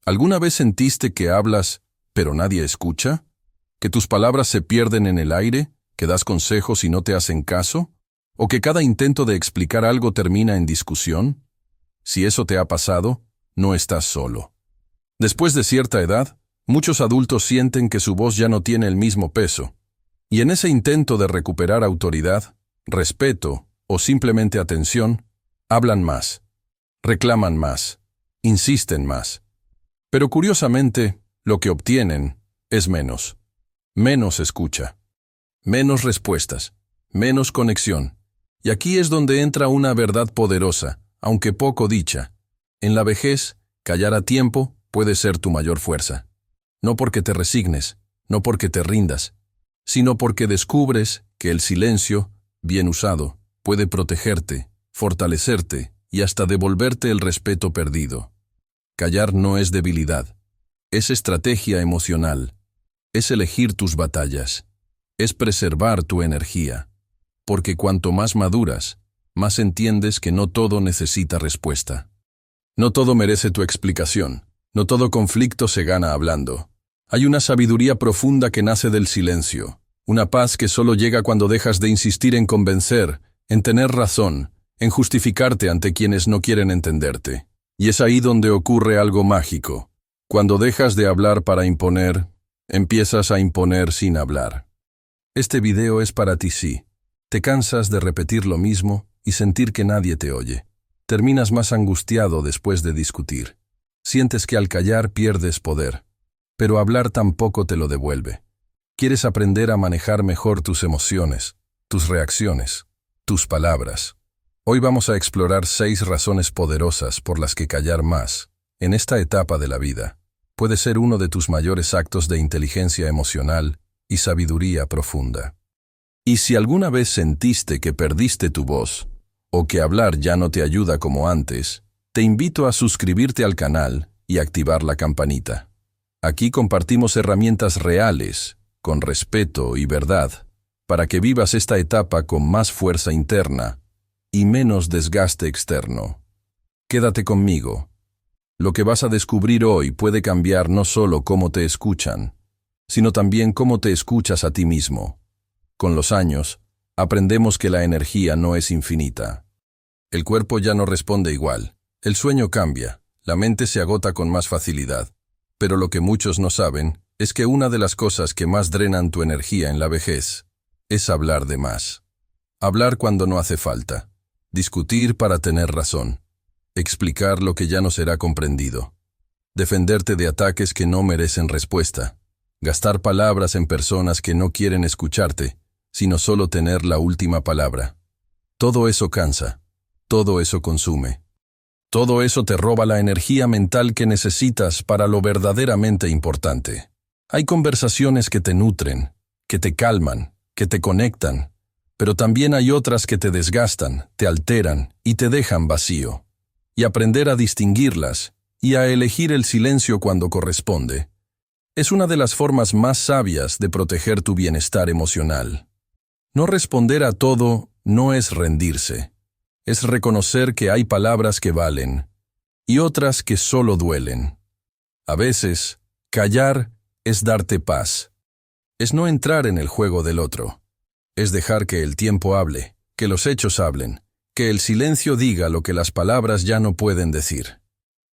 ¿Alguna vez sentiste que hablas, pero nadie escucha? ¿Que tus palabras se pierden en el aire? ¿Que das consejos y no te hacen caso? ¿O que cada intento de explicar algo termina en discusión? Si eso te ha pasado, no estás solo. Después de cierta edad, muchos adultos sienten que su voz ya no tiene el mismo peso. Y en ese intento de recuperar autoridad, respeto o simplemente atención, hablan más, reclaman más, insisten más. Pero curiosamente, lo que obtienen es menos. Menos escucha, menos respuestas, menos conexión. Y aquí es donde entra una verdad poderosa, aunque poco dicha. En la vejez, callar a tiempo puede ser tu mayor fuerza. No porque te resignes, no porque te rindas, sino porque descubres que el silencio, bien usado, puede protegerte, fortalecerte y hasta devolverte el respeto perdido. Callar no es debilidad, es estrategia emocional, es elegir tus batallas, es preservar tu energía, porque cuanto más maduras, más entiendes que no todo necesita respuesta. No todo merece tu explicación, no todo conflicto se gana hablando. Hay una sabiduría profunda que nace del silencio, una paz que solo llega cuando dejas de insistir en convencer, en tener razón, en justificarte ante quienes no quieren entenderte. Y es ahí donde ocurre algo mágico. Cuando dejas de hablar para imponer, empiezas a imponer sin hablar. Este video es para ti sí. Te cansas de repetir lo mismo y sentir que nadie te oye. Terminas más angustiado después de discutir. Sientes que al callar pierdes poder, pero hablar tampoco te lo devuelve. Quieres aprender a manejar mejor tus emociones, tus reacciones, tus palabras. Hoy vamos a explorar 6 razones poderosas por las que callar más, en esta etapa de la vida, puede ser uno de tus mayores actos de inteligencia emocional y sabiduría profunda. Y si alguna vez sentiste que perdiste tu voz, o que hablar ya no te ayuda como antes, te invito a suscribirte al canal y activar la campanita. Aquí compartimos herramientas reales, con respeto y verdad, para que vivas esta etapa con más fuerza interna y menos desgaste externo. Quédate conmigo. Lo que vas a descubrir hoy puede cambiar no solo cómo te escuchan, sino también cómo te escuchas a ti mismo. Con los años, aprendemos que la energía no es infinita. El cuerpo ya no responde igual, el sueño cambia, la mente se agota con más facilidad. Pero lo que muchos no saben es que una de las cosas que más drenan tu energía en la vejez es hablar de más. Hablar cuando no hace falta. Discutir para tener razón. Explicar lo que ya no será comprendido. Defenderte de ataques que no merecen respuesta. Gastar palabras en personas que no quieren escucharte, sino solo tener la última palabra. Todo eso cansa. Todo eso consume. Todo eso te roba la energía mental que necesitas para lo verdaderamente importante. Hay conversaciones que te nutren, que te calman, que te conectan, pero también hay otras que te desgastan, te alteran y te dejan vacío. Y aprender a distinguirlas y a elegir el silencio cuando corresponde es una de las formas más sabias de proteger tu bienestar emocional. No responder a todo no es rendirse. Es reconocer que hay palabras que valen y otras que solo duelen. A veces, callar es darte paz. Es no entrar en el juego del otro. Es dejar que el tiempo hable, que los hechos hablen, que el silencio diga lo que las palabras ya no pueden decir.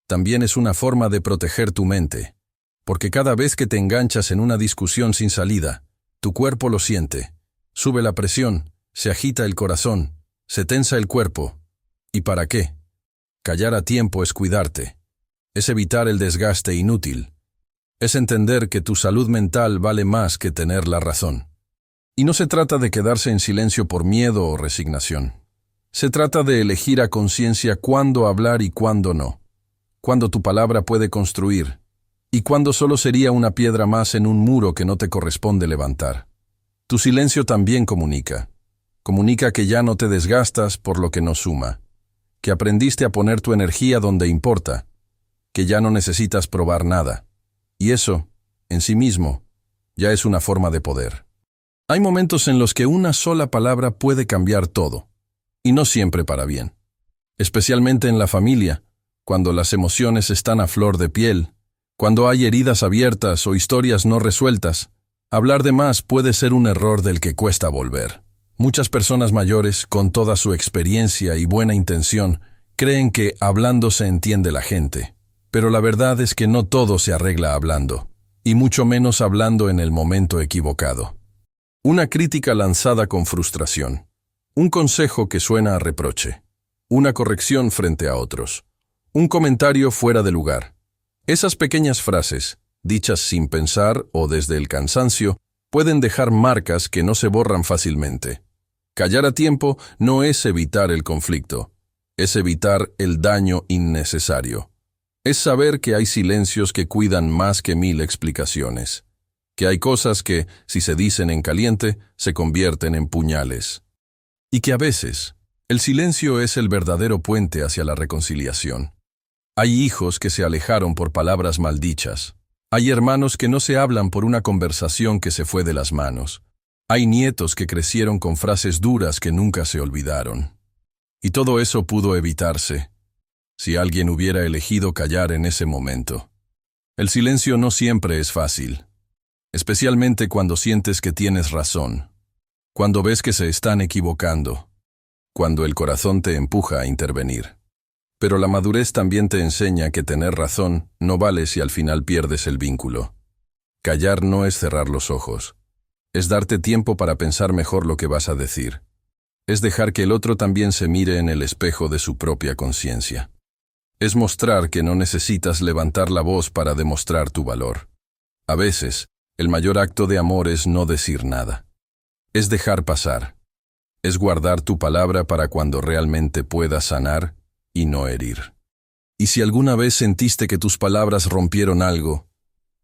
También es una forma de proteger tu mente, porque cada vez que te enganchas en una discusión sin salida, tu cuerpo lo siente, sube la presión, se agita el corazón, se tensa el cuerpo. ¿Y para qué? Callar a tiempo es cuidarte. Es evitar el desgaste inútil. Es entender que tu salud mental vale más que tener la razón. Y no se trata de quedarse en silencio por miedo o resignación. Se trata de elegir a conciencia cuándo hablar y cuándo no. Cuándo tu palabra puede construir y cuándo solo sería una piedra más en un muro que no te corresponde levantar. Tu silencio también comunica. Comunica que ya no te desgastas por lo que no suma, que aprendiste a poner tu energía donde importa, que ya no necesitas probar nada. Y eso, en sí mismo, ya es una forma de poder. Hay momentos en los que una sola palabra puede cambiar todo, y no siempre para bien. Especialmente en la familia, cuando las emociones están a flor de piel, Cuando hay heridas abiertas o historias no resueltas, hablar de más puede ser un error del que cuesta volver. Muchas personas mayores, con toda su experiencia y buena intención, creen que hablando se entiende la gente. Pero la verdad es que no todo se arregla hablando, y mucho menos hablando en el momento equivocado. Una crítica lanzada con frustración. Un consejo que suena a reproche. Una corrección frente a otros. Un comentario fuera de lugar. Esas pequeñas frases, dichas sin pensar o desde el cansancio, pueden dejar marcas que no se borran fácilmente. Callar a tiempo no es evitar el conflicto, es evitar el daño innecesario. Es saber que hay silencios que cuidan más que 1000 explicaciones, que hay cosas que, si se dicen en caliente, se convierten en puñales. Y que a veces, el silencio es el verdadero puente hacia la reconciliación. Hay hijos que se alejaron por palabras maldichas. Hay hermanos que no se hablan por una conversación que se fue de las manos. Hay nietos que crecieron con frases duras que nunca se olvidaron. Y todo eso pudo evitarse si alguien hubiera elegido callar en ese momento. El silencio no siempre es fácil, especialmente cuando sientes que tienes razón, cuando ves que se están equivocando, cuando el corazón te empuja a intervenir. Pero la madurez también te enseña que tener razón no vale si al final pierdes el vínculo. Callar no es cerrar los ojos, es darte tiempo para pensar mejor lo que vas a decir. Es dejar que el otro también se mire en el espejo de su propia conciencia. Es mostrar que no necesitas levantar la voz para demostrar tu valor. A veces, el mayor acto de amor es no decir nada. Es dejar pasar. Es guardar tu palabra para cuando realmente puedas sanar y no herir. Y si alguna vez sentiste que tus palabras rompieron algo,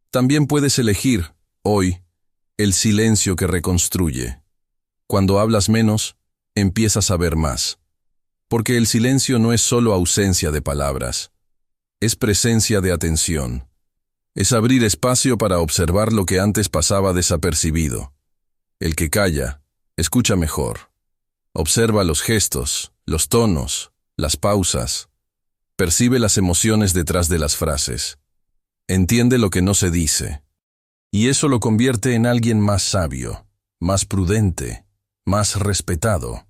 también puedes elegir, hoy, el silencio que reconstruye. Cuando hablas menos, empiezas a ver más. Porque el silencio no es solo ausencia de palabras, es presencia de atención. Es abrir espacio para observar lo que antes pasaba desapercibido. El que calla, escucha mejor. Observa los gestos, los tonos, las pausas. Percibe las emociones detrás de las frases. Entiende lo que no se dice. Y eso lo convierte en alguien más sabio, más prudente, más respetado.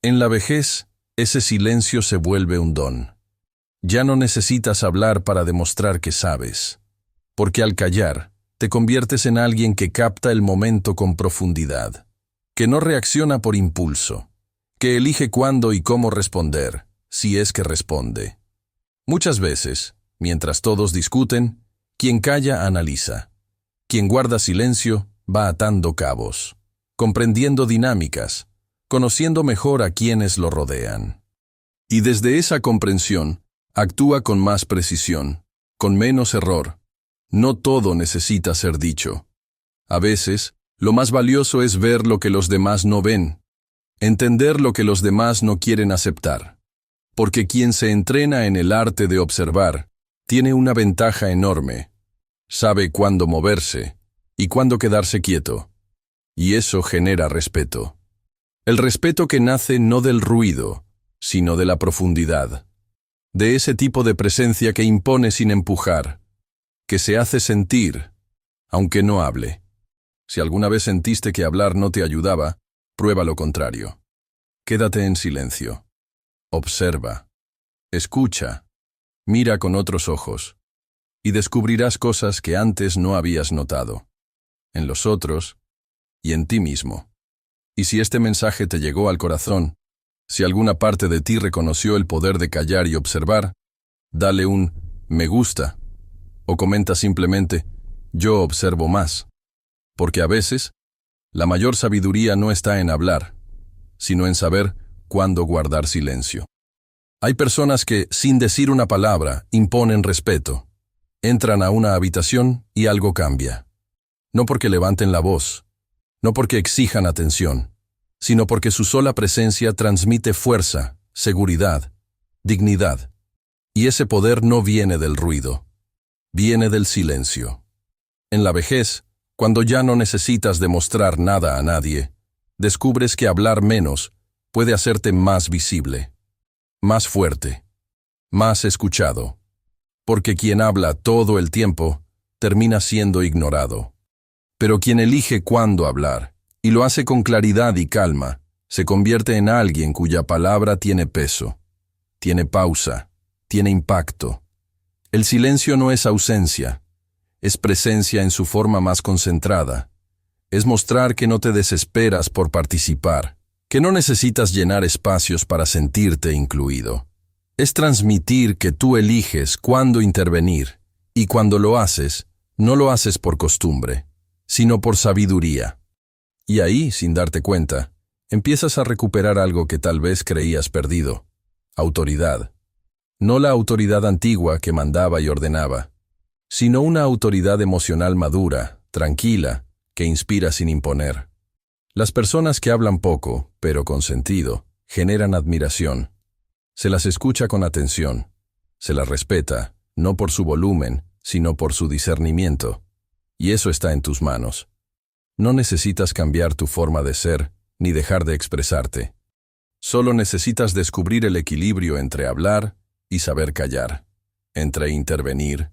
En la vejez, ese silencio se vuelve un don. Ya no necesitas hablar para demostrar que sabes, porque al callar, te conviertes en alguien que capta el momento con profundidad, que no reacciona por impulso, que elige cuándo y cómo responder, si es que responde. Muchas veces, mientras todos discuten, quien calla analiza. Quien guarda silencio va atando cabos, comprendiendo dinámicas, conociendo mejor a quienes lo rodean. Y desde esa comprensión, actúa con más precisión, con menos error. No todo necesita ser dicho. A veces, lo más valioso es ver lo que los demás no ven, entender lo que los demás no quieren aceptar. Porque quien se entrena en el arte de observar, tiene una ventaja enorme. Sabe cuándo moverse y cuándo quedarse quieto. Y eso genera respeto. El respeto que nace no del ruido, sino de la profundidad. De ese tipo de presencia que impone sin empujar, que se hace sentir, aunque no hable. Si alguna vez sentiste que hablar no te ayudaba, prueba lo contrario. Quédate en silencio. Observa. Escucha. Mira con otros ojos. Y descubrirás cosas que antes no habías notado. En los otros y en ti mismo. Y si este mensaje te llegó al corazón, si alguna parte de ti reconoció el poder de callar y observar, dale un me gusta o comenta simplemente yo observo más. Porque a veces, la mayor sabiduría no está en hablar, sino en saber cuándo guardar silencio. Hay personas que, sin decir una palabra, imponen respeto. Entran a una habitación y algo cambia. No porque levanten la voz, no porque exijan atención, sino porque su sola presencia transmite fuerza, seguridad, dignidad. Y ese poder no viene del ruido, viene del silencio. En la vejez, cuando ya no necesitas demostrar nada a nadie, descubres que hablar menos puede hacerte más visible, más fuerte, más escuchado. Porque quien habla todo el tiempo termina siendo ignorado. Pero quien elige cuándo hablar, y lo hace con claridad y calma, se convierte en alguien cuya palabra tiene peso, tiene pausa, tiene impacto. El silencio no es ausencia, es presencia en su forma más concentrada. Es mostrar que no te desesperas por participar, que no necesitas llenar espacios para sentirte incluido. Es transmitir que tú eliges cuándo intervenir, y cuando lo haces, no lo haces por costumbre, sino por sabiduría. Y ahí, sin darte cuenta, empiezas a recuperar algo que tal vez creías perdido: autoridad. No la autoridad antigua que mandaba y ordenaba, sino una autoridad emocional madura, tranquila, que inspira sin imponer. Las personas que hablan poco, pero con sentido, generan admiración. Se las escucha con atención, se las respeta, no por su volumen, sino por su discernimiento. Y eso está en tus manos. No necesitas cambiar tu forma de ser, ni dejar de expresarte. Solo necesitas descubrir el equilibrio entre hablar y saber callar, entre intervenir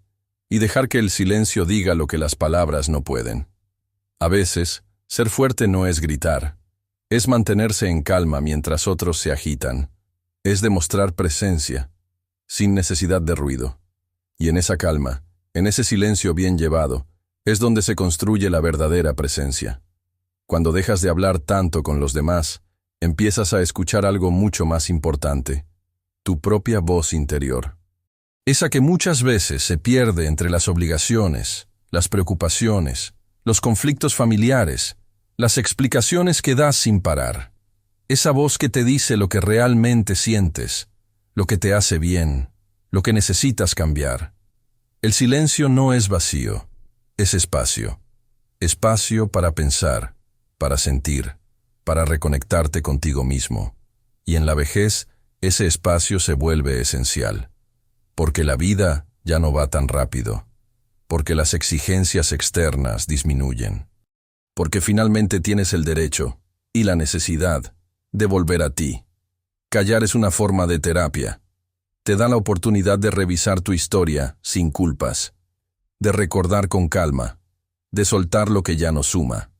y dejar que el silencio diga lo que las palabras no pueden. A veces, ser fuerte no es gritar, es mantenerse en calma mientras otros se agitan, es demostrar presencia, sin necesidad de ruido. Y en esa calma, en ese silencio bien llevado, es donde se construye la verdadera presencia. Cuando dejas de hablar tanto con los demás, empiezas a escuchar algo mucho más importante: tu propia voz interior. Esa que muchas veces se pierde entre las obligaciones, las preocupaciones, los conflictos familiares, las explicaciones que das sin parar. Esa voz que te dice lo que realmente sientes, lo que te hace bien, lo que necesitas cambiar. El silencio no es vacío, es espacio. Espacio para pensar, para sentir, para reconectarte contigo mismo. Y en la vejez, ese espacio se vuelve esencial. Porque la vida ya no va tan rápido. Porque las exigencias externas disminuyen. Porque finalmente tienes el derecho y la necesidad de volver a ti. Callar es una forma de terapia. Te da la oportunidad de revisar tu historia sin culpas, de recordar con calma, de soltar lo que ya no suma,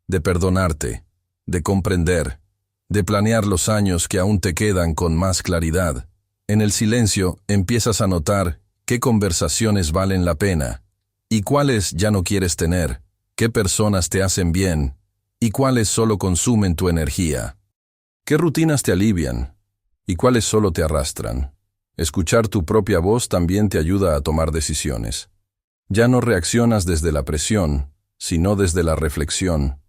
de perdonarte, de comprender, de planear los años que aún te quedan con más claridad. En el silencio empiezas a notar qué conversaciones valen la pena y cuáles ya no quieres tener, qué personas te hacen bien y cuáles solo consumen tu energía, qué rutinas te alivian y cuáles solo te arrastran. Escuchar tu propia voz también te ayuda a tomar decisiones. Ya no reaccionas desde la presión, sino desde la reflexión.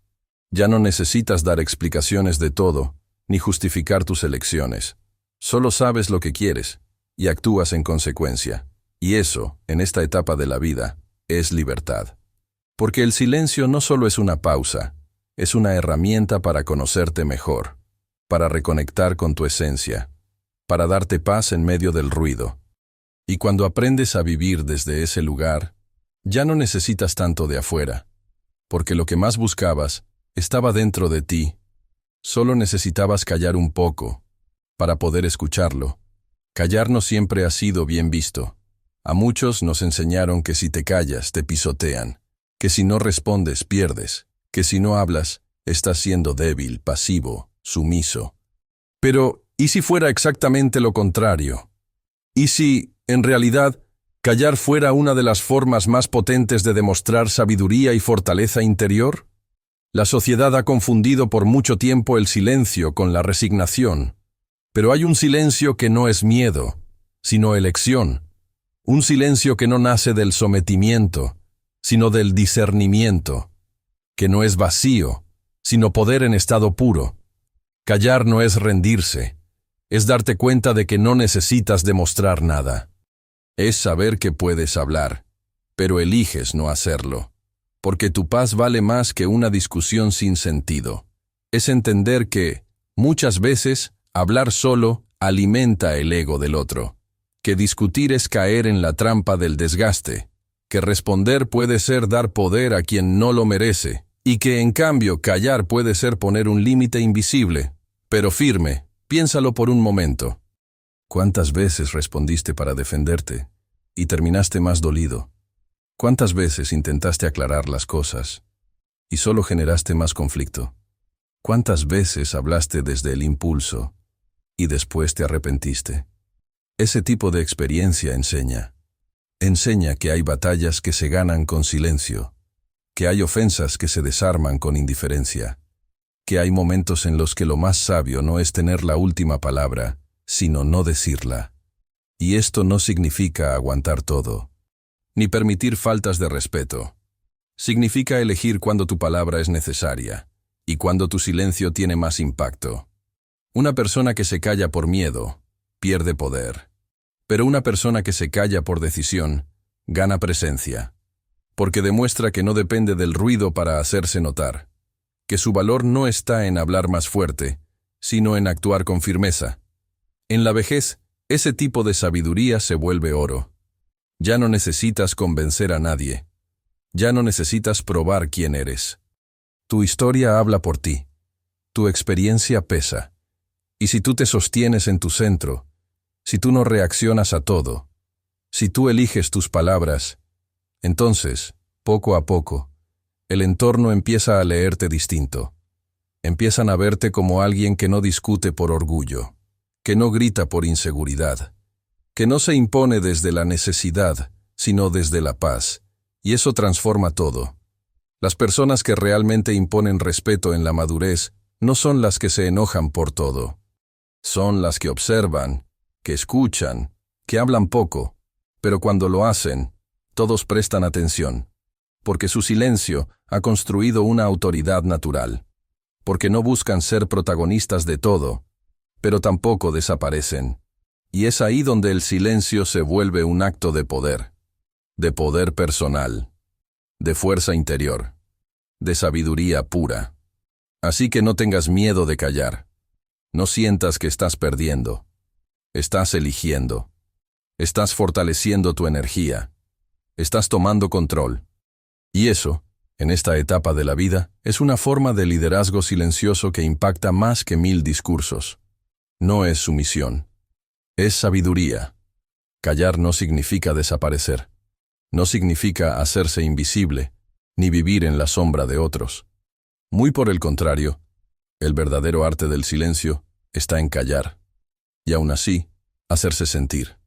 Ya no necesitas dar explicaciones de todo, ni justificar tus elecciones. Solo sabes lo que quieres, y actúas en consecuencia. Y eso, en esta etapa de la vida, es libertad. Porque el silencio no solo es una pausa, es una herramienta para conocerte mejor, para reconectar con tu esencia, para darte paz en medio del ruido. Y cuando aprendes a vivir desde ese lugar, ya no necesitas tanto de afuera, porque lo que más buscabas estaba dentro de ti. Solo necesitabas callar un poco para poder escucharlo. Callar no siempre ha sido bien visto. A muchos nos enseñaron que si te callas te pisotean, que si no respondes pierdes, que si no hablas estás siendo débil, pasivo, sumiso. Pero, ¿y si fuera exactamente lo contrario? ¿Y si, en realidad, callar fuera una de las formas más potentes de demostrar sabiduría y fortaleza interior? La sociedad ha confundido por mucho tiempo el silencio con la resignación, pero hay un silencio que no es miedo, sino elección, un silencio que no nace del sometimiento, sino del discernimiento, que no es vacío, sino poder en estado puro. Callar no es rendirse, es darte cuenta de que no necesitas demostrar nada. Es saber que puedes hablar, pero eliges no hacerlo, porque tu paz vale más que una discusión sin sentido. Es entender que, muchas veces, hablar solo alimenta el ego del otro, que discutir es caer en la trampa del desgaste, que responder puede ser dar poder a quien no lo merece, y que en cambio callar puede ser poner un límite invisible, pero firme. Piénsalo por un momento. ¿Cuántas veces respondiste para defenderte y terminaste más dolido? ¿Cuántas veces intentaste aclarar las cosas y solo generaste más conflicto? ¿Cuántas veces hablaste desde el impulso y después te arrepentiste? Ese tipo de experiencia enseña. Enseña que hay batallas que se ganan con silencio, que hay ofensas que se desarman con indiferencia, que hay momentos en los que lo más sabio no es tener la última palabra, sino no decirla. Y esto no significa aguantar todo, ni permitir faltas de respeto. Significa elegir cuando tu palabra es necesaria y cuando tu silencio tiene más impacto. Una persona que se calla por miedo pierde poder, pero una persona que se calla por decisión gana presencia, porque demuestra que no depende del ruido para hacerse notar, que su valor no está en hablar más fuerte, sino en actuar con firmeza. En la vejez, ese tipo de sabiduría se vuelve oro. Ya no necesitas convencer a nadie. Ya no necesitas probar quién eres. Tu historia habla por ti. Tu experiencia pesa. Y si tú te sostienes en tu centro, si tú no reaccionas a todo, si tú eliges tus palabras, entonces, poco a poco, el entorno empieza a leerte distinto. Empiezan a verte como alguien que no discute por orgullo, que no grita por inseguridad, que no se impone desde la necesidad, sino desde la paz, y eso transforma todo. Las personas que realmente imponen respeto en la madurez no son las que se enojan por todo. Son las que observan, que escuchan, que hablan poco, pero cuando lo hacen, todos prestan atención, porque su silencio ha construido una autoridad natural, porque no buscan ser protagonistas de todo, pero tampoco desaparecen. Y es ahí donde el silencio se vuelve un acto de poder personal, de fuerza interior, de sabiduría pura. Así que no tengas miedo de callar. No sientas que estás perdiendo. Estás eligiendo. Estás fortaleciendo tu energía. Estás tomando control. Y eso, en esta etapa de la vida, es una forma de liderazgo silencioso que impacta más que 1000 discursos. No es sumisión. Es sabiduría. Callar no significa desaparecer. No significa hacerse invisible, ni vivir en la sombra de otros. Muy por el contrario, el verdadero arte del silencio está en callar, y aún así, hacerse sentir.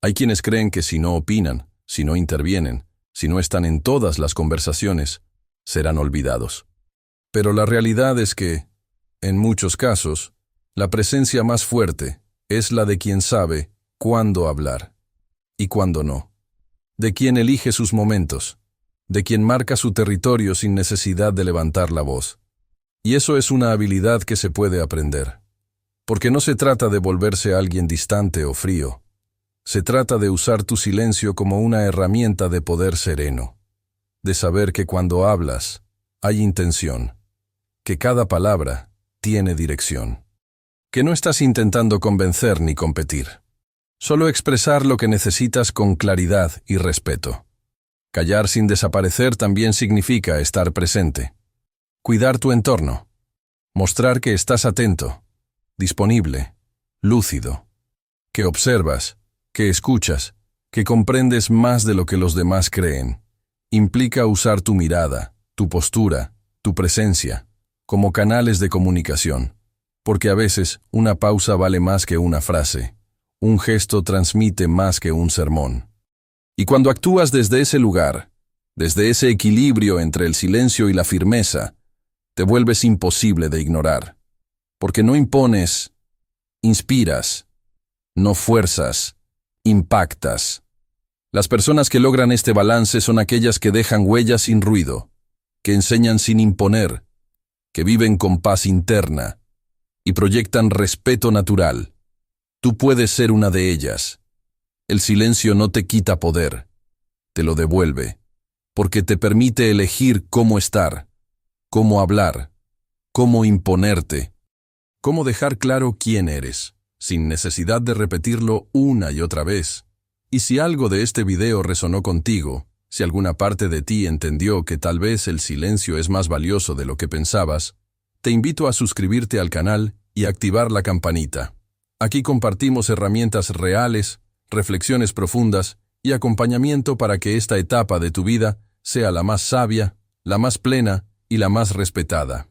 Hay quienes creen que si no opinan, si no intervienen, si no están en todas las conversaciones, serán olvidados. Pero la realidad es que, en muchos casos, la presencia más fuerte es la de quien sabe cuándo hablar y cuándo no, de quien elige sus momentos, de quien marca su territorio sin necesidad de levantar la voz. Y eso es una habilidad que se puede aprender, porque no se trata de volverse alguien distante o frío. Se trata de usar tu silencio como una herramienta de poder sereno, de saber que cuando hablas hay intención, que cada palabra tiene dirección, que no estás intentando convencer ni competir, solo expresar lo que necesitas con claridad y respeto. Callar sin desaparecer también significa estar presente, cuidar tu entorno, mostrar que estás atento, disponible, lúcido, que observas, que escuchas, que comprendes más de lo que los demás creen. Implica usar tu mirada, tu postura, tu presencia, como canales de comunicación, porque a veces una pausa vale más que una frase, un gesto transmite más que un sermón. Y cuando actúas desde ese lugar, desde ese equilibrio entre el silencio y la firmeza, te vuelves imposible de ignorar, porque no impones, inspiras, no fuerzas, impactas. Las personas que logran este balance son aquellas que dejan huellas sin ruido, que enseñan sin imponer, que viven con paz interna y proyectan respeto natural. Tú puedes ser una de ellas. El silencio no te quita poder, te lo devuelve, porque te permite elegir cómo estar, cómo hablar, cómo imponerte, cómo dejar claro quién eres, sin necesidad de repetirlo una y otra vez. Y si algo de este video resonó contigo, si alguna parte de ti entendió que tal vez el silencio es más valioso de lo que pensabas, te invito a suscribirte al canal y activar la campanita. Aquí compartimos herramientas reales, reflexiones profundas y acompañamiento para que esta etapa de tu vida sea la más sabia, la más plena y la más respetada.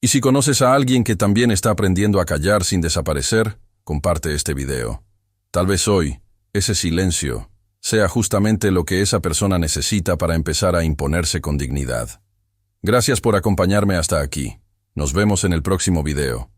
Y si conoces a alguien que también está aprendiendo a callar sin desaparecer, comparte este video. Tal vez hoy, ese silencio sea justamente lo que esa persona necesita para empezar a imponerse con dignidad. Gracias por acompañarme hasta aquí. Nos vemos en el próximo video.